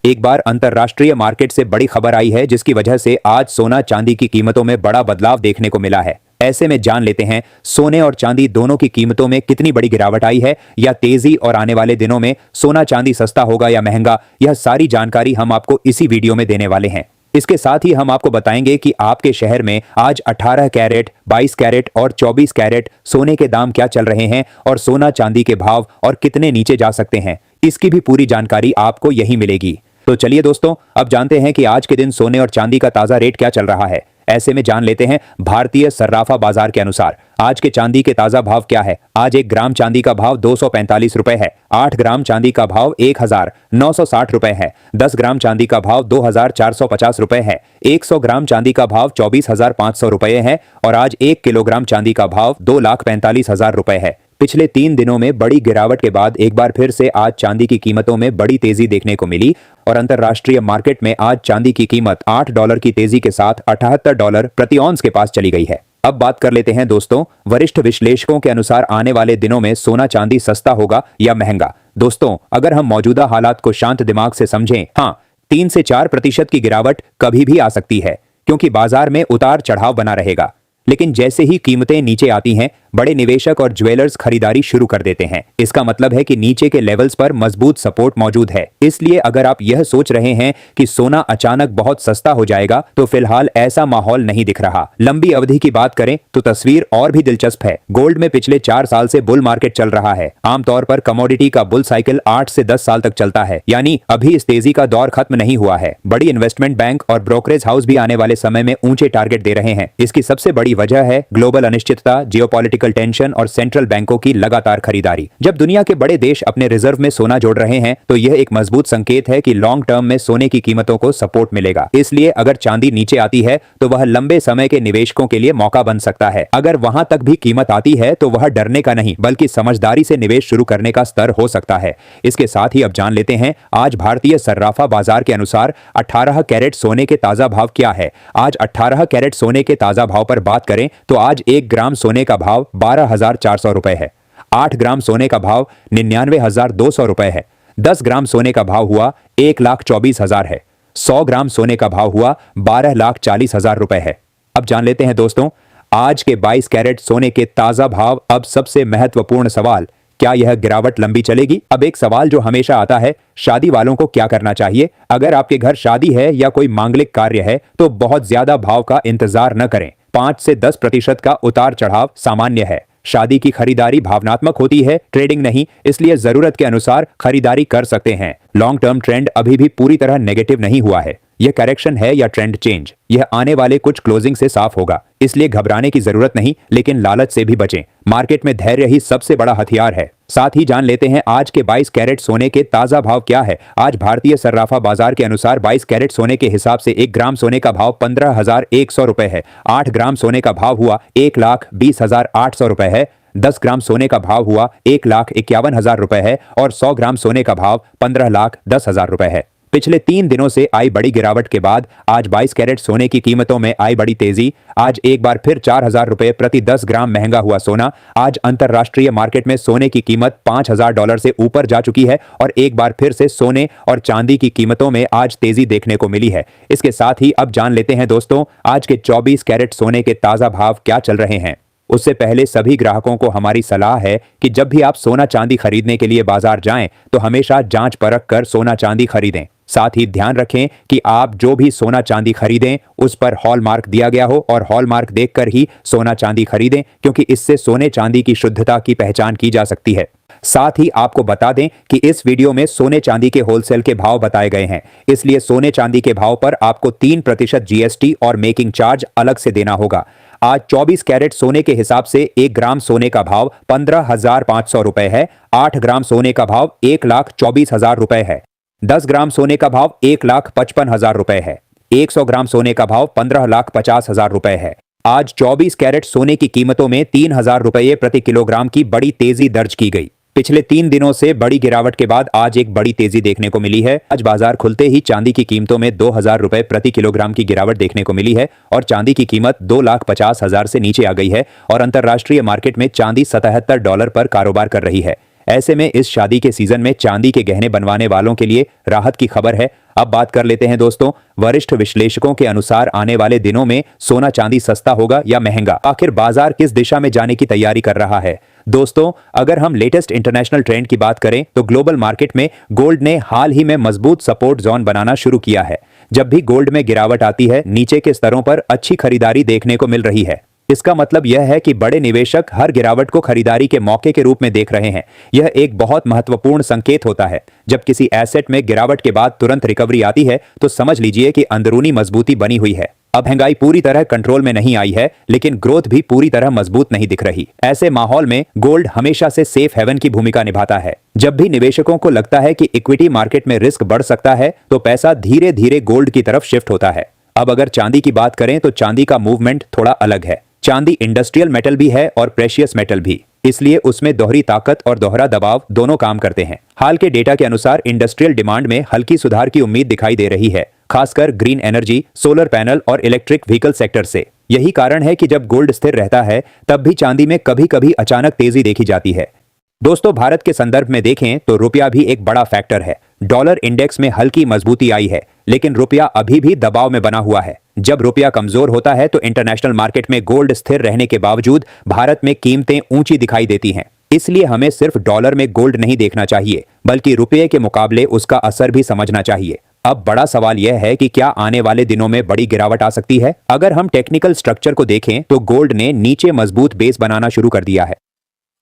एक बार अंतरराष्ट्रीय मार्केट से बड़ी खबर आई है जिसकी वजह से आज सोना चांदी की कीमतों में बड़ा बदलाव देखने को मिला है। ऐसे में जान लेते हैं सोने और चांदी दोनों की कीमतों में कितनी बड़ी गिरावट आई है या तेजी, और आने वाले दिनों में सोना चांदी सस्ता होगा या महंगा। यह सारी जानकारी हम आपको इसी वीडियो में देने वाले हैं। इसके साथ ही हम आपको बताएंगे कि आपके शहर में आज 18 कैरेट, 22 कैरेट और 24 कैरेट सोने के दाम क्या चल रहे हैं और सोना चांदी के भाव और कितने नीचे जा सकते हैं। इसकी भी पूरी जानकारी आपको यहीं मिलेगी। तो चलिए दोस्तों, अब जानते हैं कि आज के दिन सोने और चांदी का ताजा रेट क्या चल रहा है। ऐसे में जान लेते हैं भारतीय सर्राफा बाजार के अनुसार आज के चांदी के ताजा भाव क्या है। आज 1 ग्राम चांदी का भाव 245 रुपए है। 8 ग्राम चांदी का भाव 1960 रुपए है। 10 ग्राम चांदी का भाव 2450 रुपए है। 100 ग्राम चांदी का भाव 24,500 रुपए है और आज 1 किलोग्राम चांदी का भाव 2,45,000 रुपए है। पिछले 3 दिनों में बड़ी गिरावट के बाद एक बार फिर से आज चांदी की कीमतों में बड़ी तेजी देखने को मिली और अंतरराष्ट्रीय मार्केट में आज चांदी की कीमत $8 की तेजी के साथ $78 प्रति औंस के पास चली गई है। अब बात कर लेते हैं दोस्तों, वरिष्ठ विश्लेषकों के अनुसार आने वाले दिनों में सोना चांदी सस्ता होगा या महंगा। दोस्तों, अगर हम मौजूदा हालात को शांत दिमाग से समझें, हाँ, 3 से 4% की गिरावट कभी भी आ सकती है क्योंकि बाजार में उतार चढ़ाव बना रहेगा। लेकिन जैसे ही कीमतें नीचे आती हैं, बड़े निवेशक और ज्वेलर्स खरीदारी शुरू कर देते हैं। इसका मतलब है कि नीचे के लेवल्स पर मजबूत सपोर्ट मौजूद है। इसलिए अगर आप यह सोच रहे हैं कि सोना अचानक बहुत सस्ता हो जाएगा, तो फिलहाल ऐसा माहौल नहीं दिख रहा। लंबी अवधि की बात करें तो तस्वीर और भी दिलचस्प है। गोल्ड में पिछले 4 साल से बुल मार्केट चल रहा है। आमतौर पर कमोडिटी का बुल साइकिल 8 से 10 साल तक चलता है, यानी अभी इस तेजी का दौर खत्म नहीं हुआ है। बड़ी इन्वेस्टमेंट बैंक और ब्रोकरेज हाउस भी आने वाले समय में ऊंचे टारगेट दे रहे हैं। इसकी सबसे बड़ी वजह है ग्लोबल अनिश्चितता, जियोपॉलिटिकल टेंशन और सेंट्रल बैंकों की लगातार खरीदारी। जब दुनिया के बड़े देश अपने रिजर्व में सोना जोड़ रहे हैं तो यह एक मजबूत संकेत है कि लॉन्ग टर्म में सोने की कीमतों को सपोर्ट मिलेगा। इसलिए अगर चांदी नीचे आती है तो वह लंबे समय के निवेशकों के लिए मौका बन सकता है। अगर वहां तक भी कीमत आती है तो वह डरने का नहीं बल्कि समझदारी से निवेश शुरू करने का स्तर हो सकता है। इसके साथ ही अब जान लेते हैं आज भारतीय सर्राफा बाजार के अनुसार 18 कैरेट सोने के ताजा भाव क्या है। आज 18 कैरेट सोने के ताजा भाव पर बात करें तो आज 1 ग्राम सोने का भाव 12,400 रुपए है। 8 ग्राम सोने का भाव 99,200 रुपए है। 10 ग्राम सोने का भाव हुआ 1,24,000 है। 100 ग्राम सोने का भाव हुआ 12,40,000 रुपए है। अब जान लेते हैं दोस्तों आज के 22 कैरेट सोने के ताजा भाव। अब सबसे महत्वपूर्ण सवाल, क्या यह गिरावट लंबी चलेगी? अब एक सवाल जो हमेशा आता है, शादी वालों को क्या करना चाहिए? अगर आपके घर शादी है या कोई मांगलिक कार्य है तो बहुत ज्यादा भाव का इंतजार न करें। 5 से 10% का उतार चढ़ाव सामान्य है। शादी की खरीदारी भावनात्मक होती है, ट्रेडिंग नहीं, इसलिए जरूरत के अनुसार खरीदारी कर सकते हैं। लॉन्ग टर्म ट्रेंड अभी भी पूरी तरह नेगेटिव नहीं हुआ है। यह करेक्शन है या ट्रेंड चेंज, यह आने वाले कुछ क्लोजिंग से साफ होगा। इसलिए घबराने की जरूरत नहीं, लेकिन लालच से भी बचें। मार्केट में धैर्य ही सबसे बड़ा हथियार है। साथ ही जान लेते हैं आज के 22 कैरेट सोने के ताजा भाव क्या है। आज भारतीय सर्राफा बाजार के अनुसार 22 कैरेट सोने के हिसाब से 1 ग्राम सोने का भाव 15,100 रुपए है। 8 ग्राम सोने का भाव हुआ 1,20,800 रुपए है। 10 ग्राम सोने का भाव हुआ 1,51,000 रुपए है और 100 ग्राम सोने का भाव 15,10,000 रुपए है। पिछले 3 दिनों से आई बड़ी गिरावट के बाद आज 22 कैरेट सोने की कीमतों में आई बड़ी तेजी। आज एक बार फिर 4,000 रुपए प्रति 10 ग्राम महंगा हुआ सोना। आज अंतरराष्ट्रीय मार्केट में सोने की कीमत $5,000 से ऊपर जा चुकी है और एक बार फिर से सोने और चांदी की कीमतों में आज तेजी देखने को मिली है। इसके साथ ही अब जान लेते हैं दोस्तों आज के 24 कैरेट सोने के ताजा भाव क्या चल रहे हैं। उससे पहले सभी ग्राहकों को हमारी सलाह है कि जब भी आप सोना चांदी खरीदने के लिए बाजार जाएं तो हमेशा जांच परख कर सोना चांदी खरीदें। साथ ही ध्यान रखें कि आप जो भी सोना चांदी खरीदें उस पर हॉलमार्क दिया गया हो और हॉलमार्क देखकर ही सोना चांदी खरीदें, क्योंकि इससे सोने चांदी की शुद्धता की पहचान की जा सकती है। साथ ही आपको बता दें कि इस वीडियो में सोने चांदी के होलसेल के भाव बताए गए हैं, इसलिए सोने चांदी के भाव पर आपको 3% जीएसटी और मेकिंग चार्ज अलग से देना होगा। आज 24 कैरेट सोने के हिसाब से 1 ग्राम सोने का भाव 15,500 रुपए है। 8 ग्राम सोने का भाव 1,24,000 रुपए है। 10 ग्राम सोने का भाव 1,55,000 रुपए है। 100 ग्राम सोने का भाव 15,50,000 रुपए है। आज 24 कैरेट सोने की कीमतों में 3,000 रुपये प्रति किलोग्राम की बड़ी तेजी दर्ज की गई। पिछले 3 दिनों से बड़ी गिरावट के बाद आज एक बड़ी तेजी देखने को मिली है। आज बाजार खुलते ही चांदी की कीमतों में 2,000 रुपए प्रति किलोग्राम की गिरावट देखने को मिली है और चांदी की कीमत 2,50,000 से नीचे आ गई है और अंतरराष्ट्रीय मार्केट में चांदी $77 पर कारोबार कर रही है। ऐसे में इस शादी के सीजन में चांदी के गहने बनवाने वालों के लिए राहत की खबर है। अब बात कर लेते हैं दोस्तों, वरिष्ठ विश्लेषकों के अनुसार आने वाले दिनों में सोना चांदी सस्ता होगा या महंगा? आखिर बाजार किस दिशा में जाने की तैयारी कर रहा है? दोस्तों, अगर हम लेटेस्ट इंटरनेशनल ट्रेंड की बात करें तो ग्लोबल मार्केट में गोल्ड ने हाल ही में मजबूत सपोर्ट जोन बनाना शुरू किया है। जब भी गोल्ड में गिरावट आती है, नीचे के स्तरों पर अच्छी खरीदारी देखने को मिल रही है। इसका मतलब यह है कि बड़े निवेशक हर गिरावट को खरीदारी के मौके के रूप में देख रहे हैं। यह एक बहुत महत्वपूर्ण संकेत होता है। जब किसी एसेट में गिरावट के बाद तुरंत रिकवरी आती है तो समझ लीजिए कि अंदरूनी मजबूती बनी हुई है। अब महंगाई पूरी तरह कंट्रोल में नहीं आई है, लेकिन ग्रोथ भी पूरी तरह मजबूत नहीं दिख रही। ऐसे माहौल में गोल्ड हमेशा से सेफ हेवन की भूमिका निभाता है। जब भी निवेशकों को लगता है कि इक्विटी मार्केट में रिस्क बढ़ सकता है तो पैसा धीरे धीरे गोल्ड की तरफ शिफ्ट होता है। अब अगर चांदी की बात करें तो चांदी का मूवमेंट थोड़ा अलग है। चांदी इंडस्ट्रियल मेटल भी है और प्रेशियस मेटल भी, इसलिए उसमें दोहरी ताकत और दोहरा दबाव दोनों काम करते हैं। हाल के डेटा के अनुसार इंडस्ट्रियल डिमांड में हल्की सुधार की उम्मीद दिखाई दे रही है, खासकर ग्रीन एनर्जी, सोलर पैनल और इलेक्ट्रिक व्हीकल सेक्टर से। यही कारण है कि जब गोल्ड स्थिर रहता है तब भी चांदी में कभी कभी अचानक तेजी देखी जाती है। दोस्तों, भारत के संदर्भ में देखें तो रुपया भी एक बड़ा फैक्टर है। डॉलर इंडेक्स में हल्की मजबूती आई है, लेकिन रुपया अभी भी दबाव में बना हुआ है। जब रुपया कमजोर होता है तो इंटरनेशनल मार्केट में गोल्ड स्थिर रहने के बावजूद भारत में कीमतें ऊंची दिखाई देती हैं। इसलिए हमें सिर्फ डॉलर में गोल्ड नहीं देखना चाहिए, बल्कि रुपये के मुकाबले उसका असर भी समझना चाहिए। अब बड़ा सवाल यह है कि क्या आने वाले दिनों में बड़ी गिरावट आ सकती है? अगर हम टेक्निकल स्ट्रक्चर को देखें तो गोल्ड ने नीचे मजबूत बेस बनाना शुरू कर दिया है।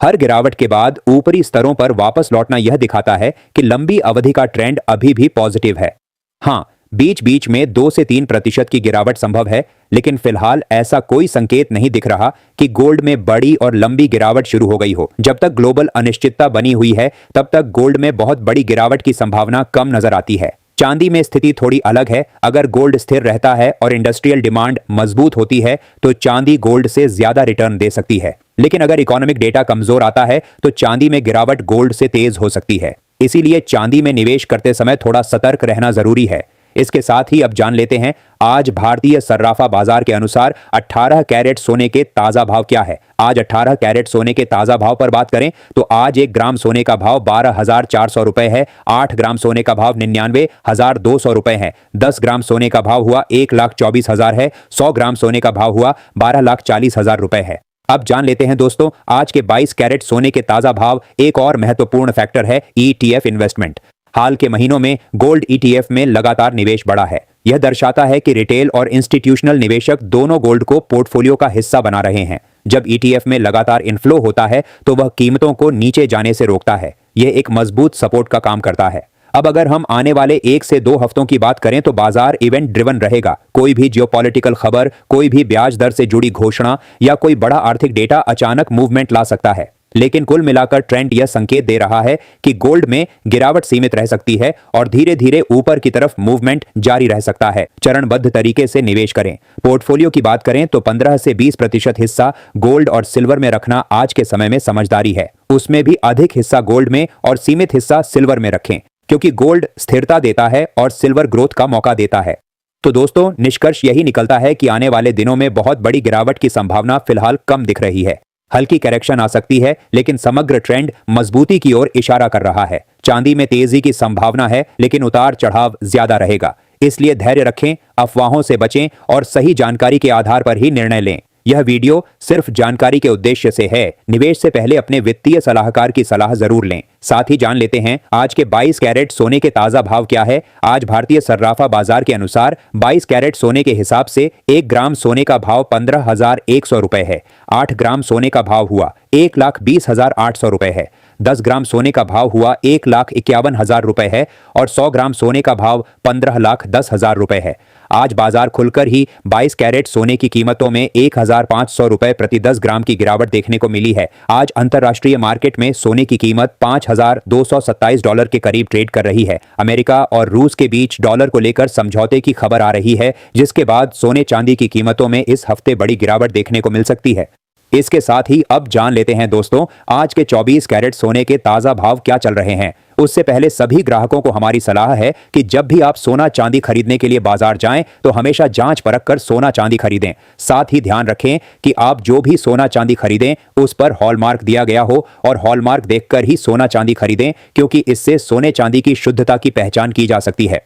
हर गिरावट के बाद ऊपरी स्तरों पर वापस लौटना यह दिखाता है कि लंबी अवधि का ट्रेंड अभी भी पॉजिटिव है। हाँ, बीच बीच में 2 से 3% की गिरावट संभव है, लेकिन फिलहाल ऐसा कोई संकेत नहीं दिख रहा कि गोल्ड में बड़ी और लंबी गिरावट शुरू हो गई हो। जब तक ग्लोबल अनिश्चितता बनी हुई है तब तक गोल्ड में बहुत बड़ी गिरावट की संभावना कम नजर आती है। चांदी में स्थिति थोड़ी अलग है। अगर गोल्ड स्थिर रहता है और इंडस्ट्रियल डिमांड मजबूत होती है तो चांदी गोल्ड से ज्यादा रिटर्न दे सकती है, लेकिन अगर इकोनॉमिक डेटा कमजोर आता है तो चांदी में गिरावट गोल्ड से तेज हो सकती है। इसीलिए चांदी में निवेश करते समय थोड़ा सतर्क रहना जरूरी है। इसके साथ ही अब जान लेते हैं आज भारतीय सर्राफा बाजार के अनुसार 18 कैरेट सोने के ताजा भाव क्या है। आज 18 कैरेट सोने के ताजा भाव पर बात करें तो आज 1 ग्राम सोने का भाव 12,400 रुपए है। 8 ग्राम सोने का भाव 99,200 रुपए है। 10 ग्राम सोने का भाव हुआ 1,24,000 है। 100 ग्राम सोने का भाव हुआ 12,40,000 रुपए है। अब जान लेते हैं दोस्तों, आज के 22 कैरेट सोने के ताजा भाव। एक और महत्वपूर्ण फैक्टर है ETF इन्वेस्टमेंट। हाल के महीनों में गोल्ड ETF में लगातार निवेश बढ़ा है। यह दर्शाता है कि रिटेल और इंस्टीट्यूशनल निवेशक दोनों गोल्ड को पोर्टफोलियो का हिस्सा बना रहे हैं। जब ETF में लगातार इनफ्लो होता है तो वह कीमतों को नीचे जाने से रोकता है। यह एक मजबूत सपोर्ट का काम करता है। अब अगर हम आने वाले 1 से 2 हफ्तों की बात करें तो बाजार इवेंट ड्रिवन रहेगा। कोई भी जियोपॉलिटिकल खबर, कोई भी ब्याज दर से जुड़ी घोषणा या कोई बड़ा आर्थिक डेटा अचानक मूवमेंट ला सकता है। लेकिन कुल मिलाकर ट्रेंड यह संकेत दे रहा है कि गोल्ड में गिरावट सीमित रह सकती है और धीरे धीरे ऊपर की तरफ मूवमेंट जारी रह सकता है। चरणबद्ध तरीके से निवेश करें। पोर्टफोलियो की बात करें तो 15 से 20% हिस्सा गोल्ड और सिल्वर में रखना आज के समय में समझदारी है। उसमें भी अधिक हिस्सा गोल्ड में और सीमित हिस्सा सिल्वर में रखें, क्योंकि गोल्ड स्थिरता देता है और सिल्वर ग्रोथ का मौका देता है। तो दोस्तों, निष्कर्ष यही निकलता है कि आने वाले दिनों में बहुत बड़ी गिरावट की संभावना फिलहाल कम दिख रही है। हल्की करेक्शन आ सकती है, लेकिन समग्र ट्रेंड मजबूती की ओर इशारा कर रहा है। चांदी में तेजी की संभावना है, लेकिन उतार चढ़ाव ज्यादा रहेगा। इसलिए धैर्य रखें, अफवाहों से बचें और सही जानकारी के आधार पर ही निर्णय लें। यह वीडियो सिर्फ जानकारी के उद्देश्य से है। निवेश से पहले अपने वित्तीय सलाहकार की सलाह जरूर लें। साथ ही जान लेते हैं आज के 22 कैरेट सोने के ताजा भाव क्या है। आज भारतीय सर्राफा बाजार के अनुसार 22 कैरेट सोने के हिसाब से 1 ग्राम सोने का भाव 15,100 रुपए है। 8 ग्राम सोने का भाव हुआ 1,20,800 रुपए है। 10 ग्राम सोने का भाव हुआ 1,51,000 रुपए है और 100 ग्राम सोने का भाव 15,10,000 रुपए है। आज बाजार खुलकर ही 22 कैरेट सोने की कीमतों में 1,500 रुपए प्रति 10 ग्राम की गिरावट देखने को मिली है। आज अंतर्राष्ट्रीय मार्केट में सोने की कीमत $5,227 के करीब ट्रेड कर रही है। अमेरिका और रूस के बीच डॉलर को लेकर समझौते की खबर आ रही है, जिसके बाद सोने चांदी की कीमतों में इस हफ्ते बड़ी गिरावट देखने को मिल सकती है। इसके साथ ही अब जान लेते हैं दोस्तों, आज के 24 कैरेट सोने के ताजा भाव क्या चल रहे हैं। उससे पहले सभी ग्राहकों को हमारी सलाह है कि जब भी आप सोना चांदी खरीदने के लिए बाजार जाएं तो हमेशा जांच परख कर सोना चांदी खरीदें। साथ ही ध्यान रखें कि आप जो भी सोना चांदी खरीदें उस पर हॉलमार्क दिया गया हो और हॉलमार्क देखकर ही सोना चांदी खरीदें, क्योंकि इससे सोने चांदी की शुद्धता की पहचान की जा सकती है।